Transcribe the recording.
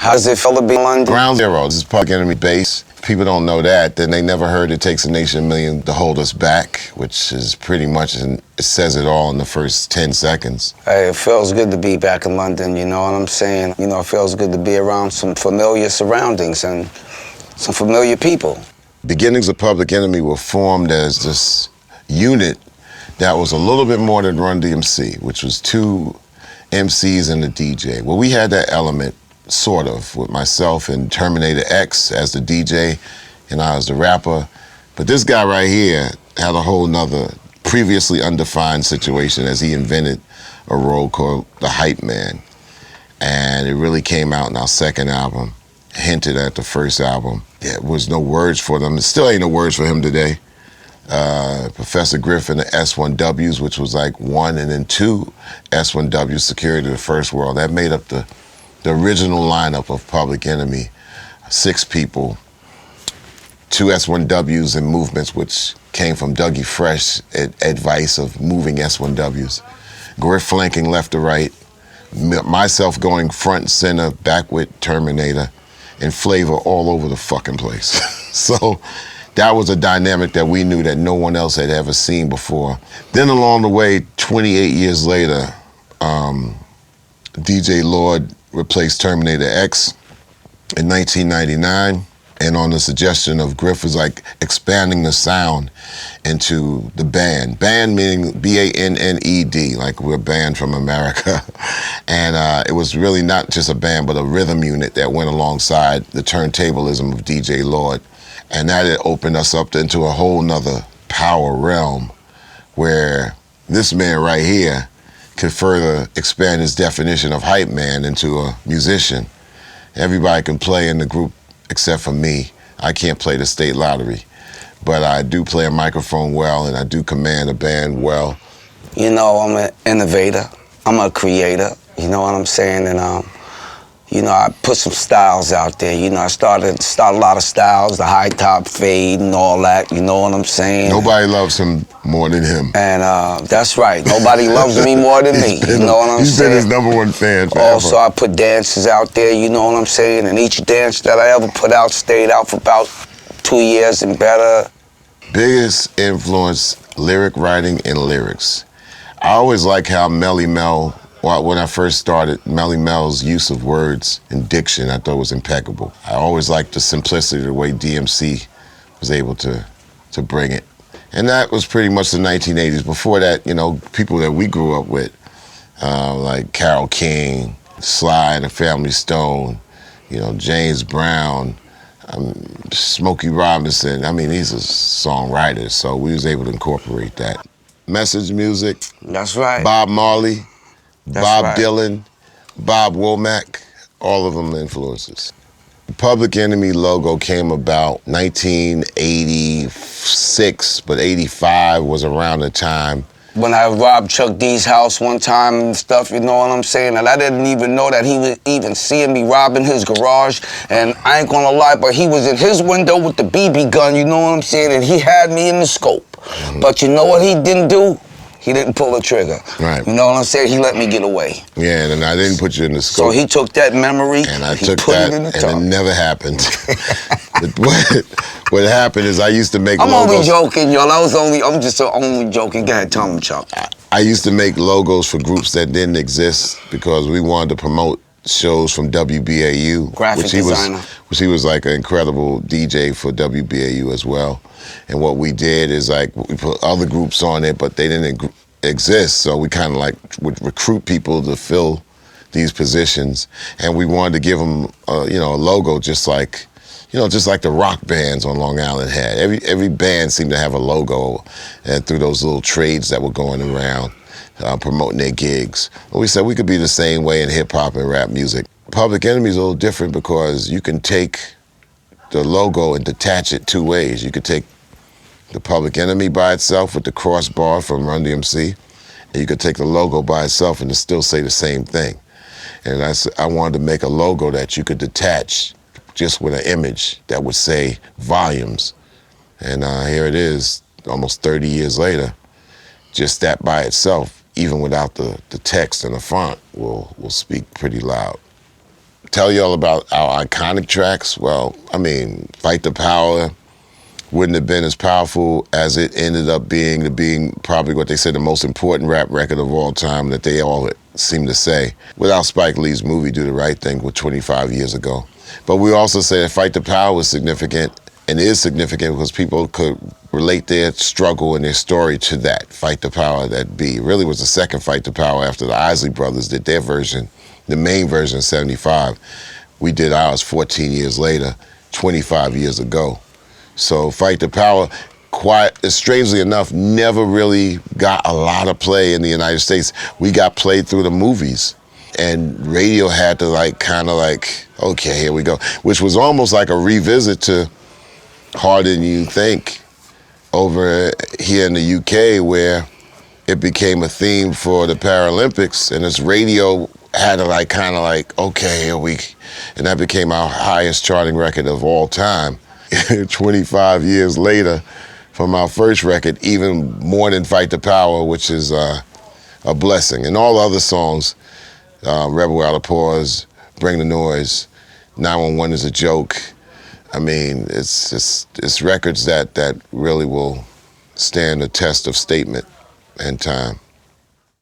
How does it feel to be in London? Ground Zero. This is Public Enemy base. People don't know that. Then they never heard It Takes a Nation, a Million to Hold Us Back, which is pretty much, it says it all in the first 10 seconds. Hey, it feels good to be back in London, you know what I'm saying? You know, it feels good to be around some familiar surroundings and some familiar people. Beginnings of Public Enemy were formed as this unit that was a little bit more than Run DMC, which was 2 MCs and a DJ. Well, we had that element, sort of, with myself and Terminator X as the DJ, and I was the rapper. But this guy right here had a whole nother, previously undefined situation as he invented a role called the Hype Man. And it really came out in our second album, hinted at the first album. There was no words for them. There still ain't no words for him today. Professor Griffin, the S1Ws, which was like 1 and then 2 S1Ws, Security of the First World. That made up the original lineup of Public Enemy. 6 people, 2 S1Ws and movements, which came from Dougie Fresh advice of moving S1Ws. Griff flanking left to right, myself going front and center, back with Terminator, and Flavor all over the fucking place. So that was a dynamic that we knew that no one else had ever seen before. Then along the way, 28 years later, DJ Lord replaced Terminator X in 1999, and on the suggestion of Griff was like expanding the sound into the band. Band meaning B-A-N-N-E-D, like we're a band from America. And it was really not just a band, but a rhythm unit that went alongside the turntablism of DJ Lord. And that had opened us up into a whole nother power realm where this man right here could further expand his definition of hype man into a musician. Everybody can play in the group except for me. I can't play the state lottery, but I do play a microphone well and I do command a band well. You know, I'm an innovator. I'm a creator. You know what I'm saying? And you know, I put some styles out there. You know, I started a lot of styles, the high top fade and all that. You know what I'm saying? Nobody loves him more than him. And that's right. Nobody loves me more than me. You know what I'm saying? He's been his #1 fan forever. Also, I put dances out there. You know what I'm saying? And each dance that I ever put out stayed out for about 2 years and better. Biggest influence, lyric writing and lyrics. I always like how Melly Mel, when I first started, Melly Mel's use of words and diction, I thought was impeccable. I always liked the simplicity of the way DMC was able to bring it. And that was pretty much the 1980s. Before that, you know, people that we grew up with, like Carole King, Sly and the Family Stone, you know, James Brown, Smokey Robinson. I mean, these are songwriters, so we was able to incorporate that. Message music. That's right. Bob Marley. Bob right. Dylan, Bob Womack, all of them influences. The Public Enemy logo came about 1986, but 85 was around the time. When I robbed Chuck D's house one time and stuff, you know what I'm saying? And I didn't even know that he was even seeing me robbing his garage. And I ain't gonna lie, but he was in his window with the BB gun, you know what I'm saying? And he had me in the scope. Mm-hmm. But you know what he didn't do? He didn't pull the trigger. Right. You know what I'm saying? He let me get away. Yeah, and I didn't put you in the scope. So he took that memory, and I he took put that, it in the and top. it never happened. What happened is I used to make logos. I'm only joking, y'all. I'm just only joking. Go ahead, tell him, Chuck. I used to make logos for groups that didn't exist because we wanted to promote shows from WBAU. Graphic designer. Which he was like an incredible DJ for WBAU as well. And what we did is like we put other groups on it, but they didn't exist, so we kind of like would recruit people to fill these positions, and we wanted to give them you know, a logo just like, you know, just like the rock bands on Long Island had. Every band seemed to have a logo, and through those little trades that were going around promoting their gigs. And we said we could be the same way in hip hop and rap music. Public Enemy is a little different because you can take the logo and detach it 2 ways. You could take the Public Enemy by itself with the crossbar from Run DMC, and you could take the logo by itself and it still say the same thing. And I wanted to make a logo that you could detach just with an image that would say volumes. And here it is, almost 30 years later. Just that by itself, even without the text and the font, will speak pretty loud. tell you all about our iconic tracks, well, I mean, Fight the Power wouldn't have been as powerful as it ended up being probably what they say the most important rap record of all time that they all seem to say, without Spike Lee's movie Do the Right Thing with 25 years ago. But we also say that Fight the Power was significant and is significant because people could relate their struggle and their story to that, Fight the Power that be. It really was the second Fight the Power after the Isley Brothers did their version, the main version in 75. We did ours 14 years later, 25 years ago. So Fight the Power, strangely enough, never really got a lot of play in the United States. We got played through the movies. And radio had to okay, here we go. Which was almost like a revisit to Harder Than You Think over here in the UK, where it became a theme for the Paralympics, and this radio had to okay, here we, and that became our highest charting record of all time. 25 years later from our first record, even more than Fight the Power, which is a blessing. And all other songs, Rebel Without a Pause, Bring the Noise, 911 is a Joke. I mean, it's records that really will stand the test of statement and time.